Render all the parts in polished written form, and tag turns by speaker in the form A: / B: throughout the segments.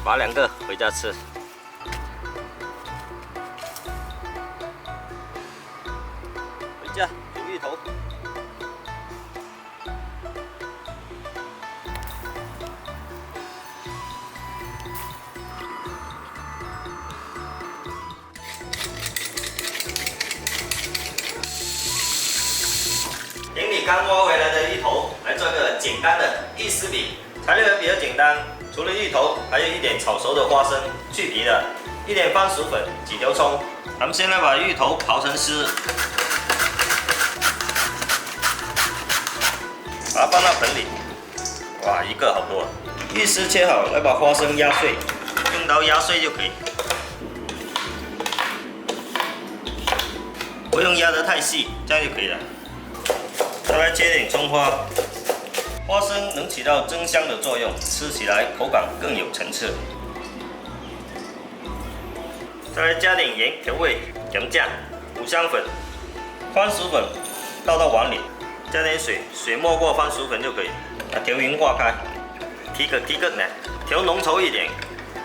A: 拔2个回家吃。回家煮芋头。田里刚挖回来的芋头，来做个简单的芋丝饼。材料也比较简单，除了芋头，还有一点炒熟的花生，去皮的，一点番薯粉，几条葱。咱们现在把芋头刨成丝，把它放到盆里。哇，一个好多。芋丝切好，来把花生压碎，用刀压碎就可以，不用压得太细，这样就可以了。再来切点葱花，花生能起到增香的作用，吃起来口感更有层次。再来加点盐调味，甜酱、五香粉、番薯粉倒到碗里，加点水，水没过番薯粉就可以。把调匀化开，提个呢，调浓稠一点，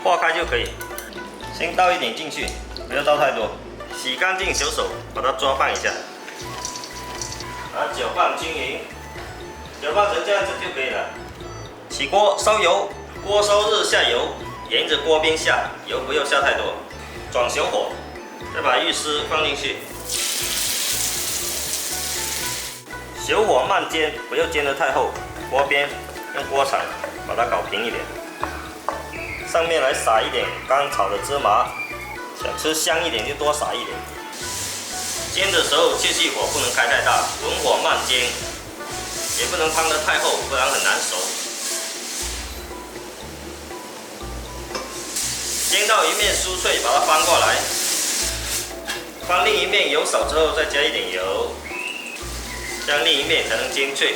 A: 化开就可以。先倒一点进去，不要倒太多。洗干净小手，把它抓拌一下。把它搅拌均匀，搅拌成这样子就可以了。起锅烧油，锅烧热下油，沿着锅边下，油不要下太多。转小火，再把芋丝放进去，小火慢煎，不要煎得太厚。锅边用锅铲把它搞平一点，上面来撒一点刚炒的芝麻，想吃香一点就多撒一点。煎的时候切细火，不能开太大，文火慢煎，也不能烫得太厚，不然很难熟。煎到一面酥脆，把它翻过来，翻另一面油少之后再加一点油，这样另一面才能煎脆。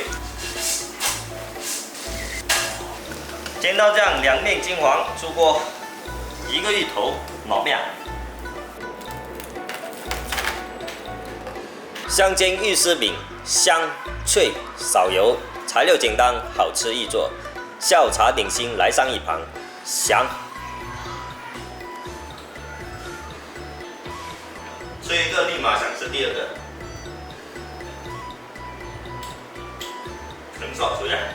A: 煎到这样2面金黄，出锅，一个芋头冒面。香煎芋丝饼，香脆少油，材料简单，好吃易做。下午茶点心来上一盘，香。吃一个立马想吃第2个，能少出来。